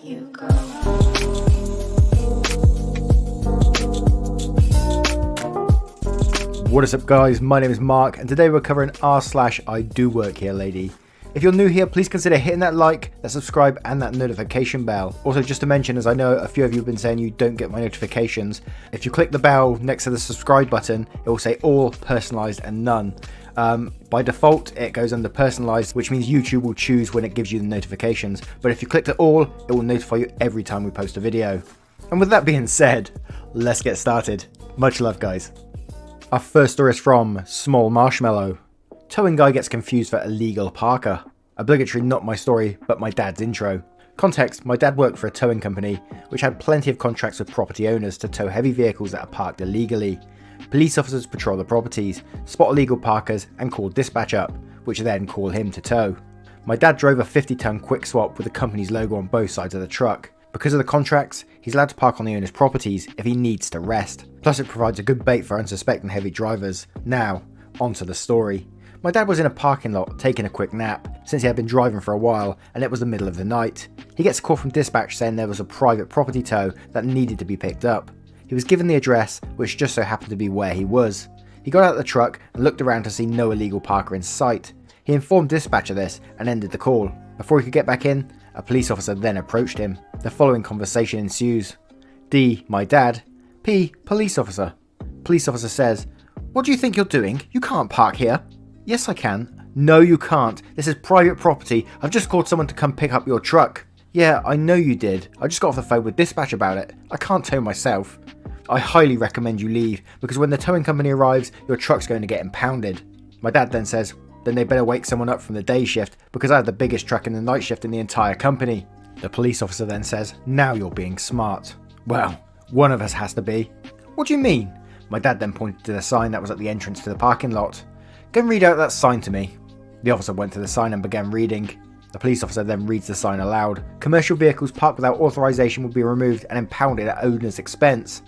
you go. What is up guys, my name is Mark and today we're covering r/IDOWorkHereLady. If you're new here, please consider hitting that like, that subscribe and that notification bell. Also just to mention, as I know a few of you have been saying you don't get my notifications, if you click the bell next to the subscribe button, it will say all, personalized and none. By default it goes under personalized, which means YouTube will choose when it gives you the notifications, but if you click it all, it will notify you every time we post a video. And with that being said, let's get started. Much love guys. Our first story is from Small Marshmallow. Towing guy gets confused for illegal parker. Obligatory not my story, but my dad's intro. Context, my dad worked for a towing company, which had plenty of contracts with property owners to tow heavy vehicles that are parked illegally. Police officers patrol the properties, spot illegal parkers and call dispatch up, which then call him to tow. My dad drove a 50-ton quick swap with the company's logo on both sides of the truck. Because of the contracts, he's allowed to park on the owner's properties if he needs to rest. Plus it provides a good bait for unsuspecting heavy drivers. Now, onto the story. My dad was in a parking lot taking a quick nap, since he had been driving for a while and it was the middle of the night. He gets a call from dispatch saying there was a private property tow that needed to be picked up. He was given the address, which just so happened to be where he was. He got out of the truck and looked around to see no illegal parker in sight. He informed dispatch of this and ended the call. Before he could get back in, a police officer then approached him. The following conversation ensues. D, my dad. P, police officer. Police officer says, "What do you think you're doing? You can't park here." "Yes I can." "No you can't. This is private property. I've just called someone to come pick up your truck." "Yeah, I know you did. I just got off the phone with dispatch about it. I can't tow myself." "I highly recommend you leave, because when the towing company arrives, your truck's going to get impounded." My dad then says, "Then they better wake someone up from the day shift, because I have the biggest truck in the night shift in the entire company." The police officer then says, "Now you're being smart." "Well, one of us has to be." "What do you mean?" My dad then pointed to the sign that was at the entrance to the parking lot. "Go and read out that sign to me." The officer went to the sign and began reading. The police officer then reads the sign aloud. "Commercial vehicles parked without authorization will be removed and impounded at owner's expense."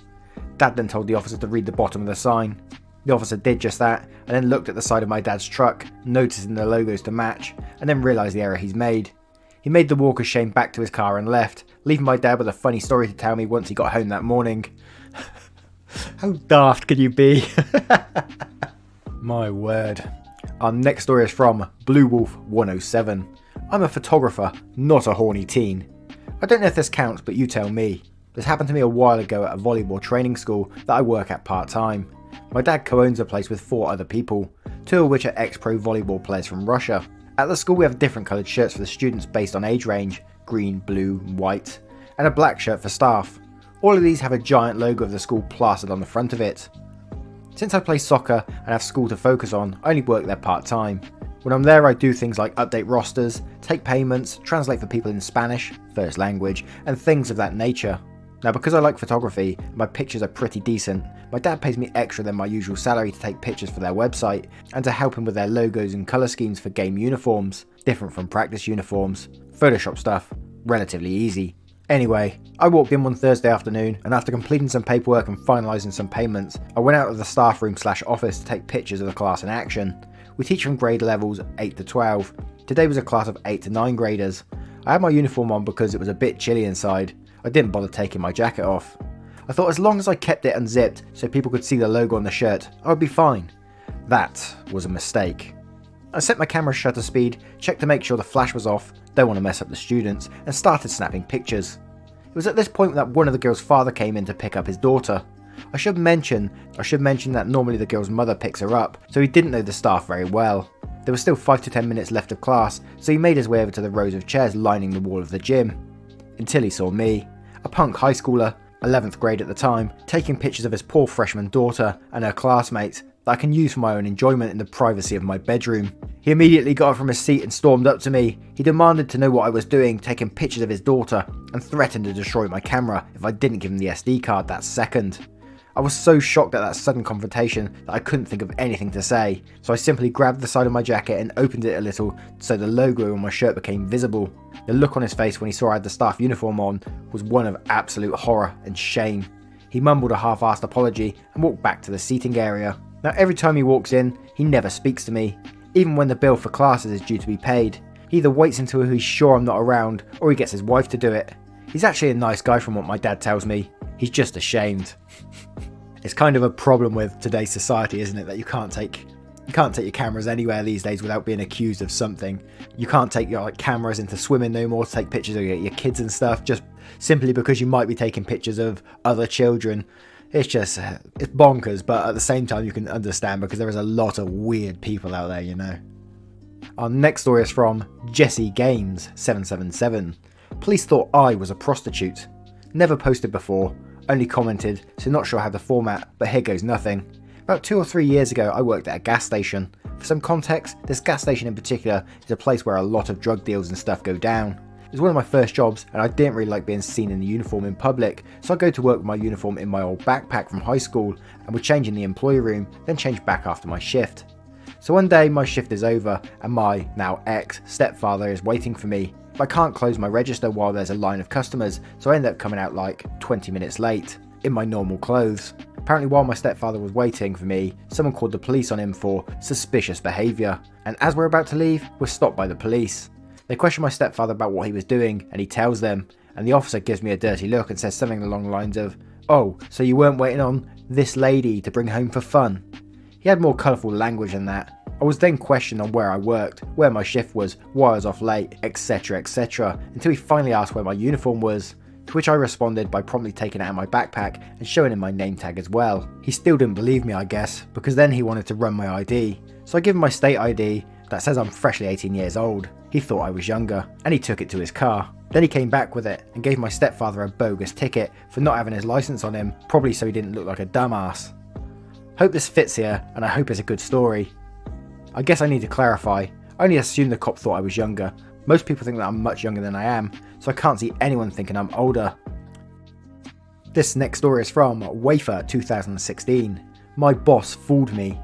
Dad then told the officer to read the bottom of the sign. The officer did just that, and then looked at the side of my dad's truck, noticing the logos to match, and then realised the error he's made. He made the walk of shame back to his car and left, leaving my dad with a funny story to tell me once he got home that morning. How daft could you be? My word. Our next story is from Blue Wolf 107. I'm a photographer, not a horny teen. I don't know if this counts, but you tell me. This happened to me a while ago at a volleyball training school that I work at part-time. My dad co-owns a place with 4 other people, 2 of which are ex-pro volleyball players from Russia. At the school we have different coloured shirts for the students based on age range, green, blue, white, and a black shirt for staff. All of these have a giant logo of the school plastered on the front of it. Since I play soccer and have school to focus on, I only work there part-time. When I'm there I do things like update rosters, take payments, translate for people in Spanish, first language, and things of that nature. Now because I like photography and my pictures are pretty decent, my dad pays me extra than my usual salary to take pictures for their website and to help him with their logos and colour schemes for game uniforms, different from practice uniforms. Photoshop stuff, relatively easy. Anyway, I walked in one Thursday afternoon and after completing some paperwork and finalising some payments, I went out of the staff room / office to take pictures of the class in action. We teach from grade levels 8 to 12. Today was a class of 8 to 9 graders. I had my uniform on because it was a bit chilly inside. I didn't bother taking my jacket off. I thought as long as I kept it unzipped so people could see the logo on the shirt, I would be fine. That was a mistake. I set my camera shutter speed, checked to make sure the flash was off, don't want to mess up the students, and started snapping pictures. It was at this point that one of the girl's father came in to pick up his daughter. I should mention that normally the girl's mother picks her up, so he didn't know the staff very well. There was still 5 to 10 minutes left of class, so he made his way over to the rows of chairs lining the wall of the gym. Until he saw me, a punk high schooler, 11th grade at the time, taking pictures of his poor freshman daughter and her classmates that I can use for my own enjoyment in the privacy of my bedroom. He immediately got up from his seat and stormed up to me. He demanded to know what I was doing, taking pictures of his daughter, and threatened to destroy my camera if I didn't give him the SD card that second. I was so shocked at that sudden confrontation that I couldn't think of anything to say, so I simply grabbed the side of my jacket and opened it a little so the logo on my shirt became visible. The look on his face when he saw I had the staff uniform on was one of absolute horror and shame. He mumbled a half-assed apology and walked back to the seating area. Now every time he walks in, he never speaks to me, even when the bill for classes is due to be paid. He either waits until he's sure I'm not around, or he gets his wife to do it. He's actually a nice guy from what my dad tells me. He's just ashamed. It's kind of a problem with today's society, isn't it? That you can't take your cameras anywhere these days without being accused of something. You can't take your cameras into swimming no more to take pictures of your kids and stuff, just simply because you might be taking pictures of other children. It's just, it's bonkers, but at the same time you can understand because there is a lot of weird people out there, you know. Our next story is from Jesse Gaines 777. Police thought I was a prostitute. Never posted before, only commented, so not sure how to format, but here goes nothing. About 2 or 3 years ago I worked at a gas station. For some context, this gas station in particular is a place where a lot of drug deals and stuff go down. It was one of my first jobs and I didn't really like being seen in the uniform in public, so I'd go to work with my uniform in my old backpack from high school and would change in the employee room, then change back after my shift. So one day my shift is over and my, now ex, stepfather is waiting for me, but I can't close my register while there's a line of customers, so I end up coming out like 20 minutes late, in my normal clothes. Apparently while my stepfather was waiting for me, someone called the police on him for suspicious behaviour, and as we're about to leave, we're stopped by the police. They question my stepfather about what he was doing, and he tells them, and the officer gives me a dirty look and says something along the lines of, "Oh, so you weren't waiting on this lady to bring home for fun?" He had more colourful language than that. I was then questioned on where I worked, where my shift was, why I was off late, etc, etc, until he finally asked where my uniform was, to which I responded by promptly taking it out of my backpack and showing him my name tag as well. He still didn't believe me, I guess, because then he wanted to run my ID, so I give him my state ID that says I'm freshly 18 years old. He thought I was younger, and he took it to his car. Then he came back with it and gave my stepfather a bogus ticket for not having his license on him, probably so he didn't look like a dumbass. Hope this fits here, and I hope it's a good story. I guess I need to clarify, I only assumed the cop thought I was younger. Most people think that I'm much younger than I am, so I can't see anyone thinking I'm older. This next story is from Wafer 2016. My boss fooled me.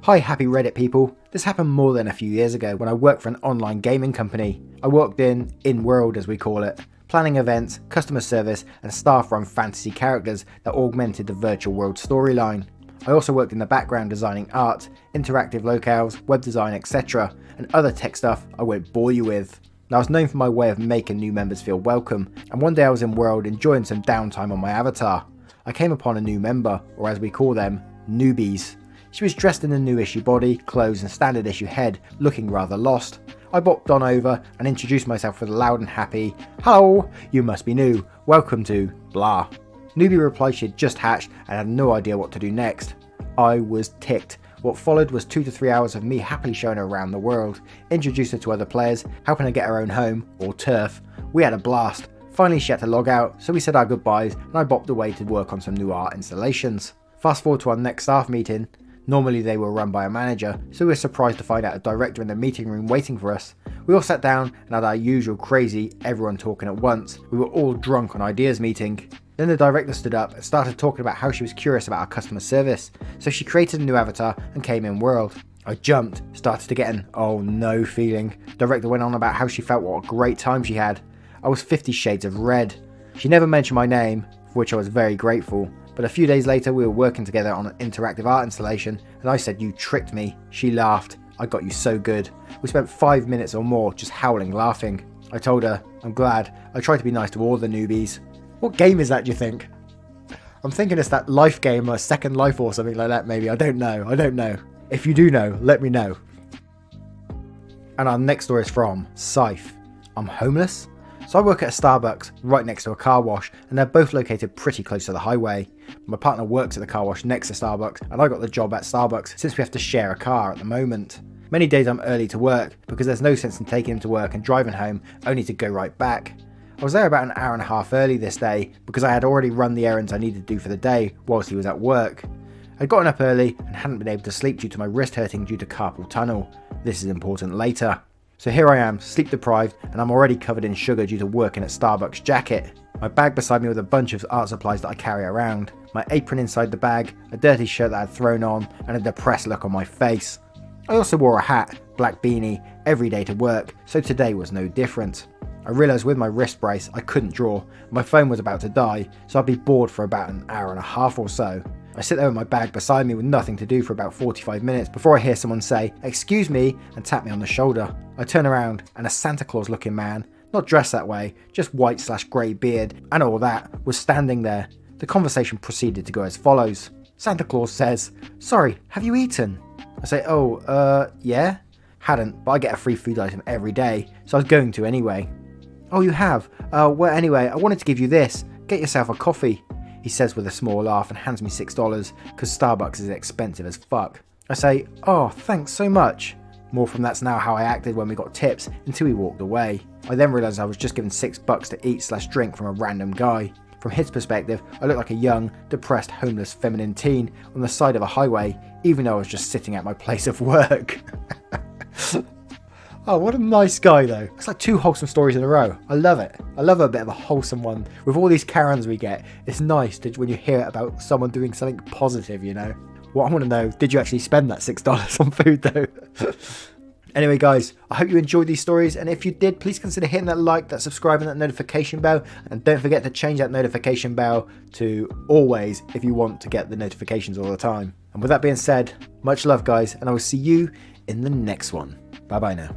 Hi happy Reddit people, this happened more than a few years ago when I worked for an online gaming company. I worked in world as we call it, planning events, customer service and staff run fantasy characters that augmented the virtual world storyline. I also worked in the background designing art, interactive locales, web design etc, and other tech stuff I won't bore you with. I was known for my way of making new members feel welcome, and one day I was in world enjoying some downtime on my avatar. I came upon a new member, or as we call them, newbies. She was dressed in a new issue body, clothes and standard issue head, looking rather lost. I bopped on over and introduced myself with a loud and happy, "Hello, you must be new, welcome to blah." Newbie replied she had just hatched and had no idea what to do next. I was ticked. What followed was 2 to 3 hours of me happily showing her around the world, introduced her to other players, helping her get her own home, or turf. We had a blast. Finally she had to log out, so we said our goodbyes and I bopped away to work on some new art installations. Fast forward to our next staff meeting. Normally they were run by a manager, so we were surprised to find out a director in the meeting room waiting for us. We all sat down and had our usual crazy everyone talking at once. We were all drunk on ideas meeting. Then the director stood up and started talking about how she was curious about our customer service, so she created a new avatar and came in world. I jumped, started to get an oh no feeling. Director went on about how she felt what a great time she had. I was 50 shades of red. She never mentioned my name, for which I was very grateful. But a few days later we were working together on an interactive art installation and I said, "You tricked me." She laughed. "I got you so good." We spent 5 minutes or more just howling laughing. I told her, "I'm glad. I try to be nice to all the newbies." What game is that, do you think? I'm thinking it's that life game or Second Life or something like that maybe. I don't know. If you do know, let me know. And our next story is from Scythe. I'm homeless? So I work at a Starbucks right next to a car wash and they're both located pretty close to the highway. My partner works at the car wash next to Starbucks and I got the job at Starbucks since we have to share a car at the moment. Many days I'm early to work because there's no sense in taking him to work and driving home only to go right back. I was there about an hour and a half early this day because I had already run the errands I needed to do for the day whilst he was at work. I'd gotten up early and hadn't been able to sleep due to my wrist hurting due to carpal tunnel. This is important later. So here I am, sleep deprived, and I'm already covered in sugar due to working at Starbucks jacket. My bag beside me with a bunch of art supplies that I carry around, my apron inside the bag, a dirty shirt that I'd thrown on, and a depressed look on my face. I also wore a hat, black beanie, every day to work, so today was no different. I realised with my wrist brace I couldn't draw, my phone was about to die, so I'd be bored for about an hour and a half or so. I sit there with my bag beside me with nothing to do for about 45 minutes before I hear someone say, "Excuse me," and tap me on the shoulder. I turn around and a Santa Claus looking man, not dressed that way, just white/grey beard and all that, was standing there. The conversation proceeded to go as follows. Santa Claus says, "Sorry, have you eaten?" I say, yeah? Hadn't, but I get a free food item every day, so I was going to anyway. "Oh, you have? Well, anyway, I wanted to give you this. Get yourself a coffee," he says with a small laugh and hands me $6, because Starbucks is expensive as fuck. I say, "Oh, thanks so much." More from That's Now How I Acted when we got tips until he walked away. I then realised I was just given $6 to eat/drink from a random guy. From his perspective, I looked like a young, depressed, homeless, feminine teen on the side of a highway, even though I was just sitting at my place of work. Oh, what a nice guy though. It's like 2 wholesome stories in a row. I love it. I love a bit of a wholesome one. With all these Karens we get, it's nice when you hear about someone doing something positive, you know. What I want to know, did you actually spend that $6 on food though? Anyway guys, I hope you enjoyed these stories, and if you did, please consider hitting that like, that subscribe and that notification bell, and don't forget to change that notification bell to always if you want to get the notifications all the time. And with that being said, much love guys, and I will see you in the next one. Bye bye now.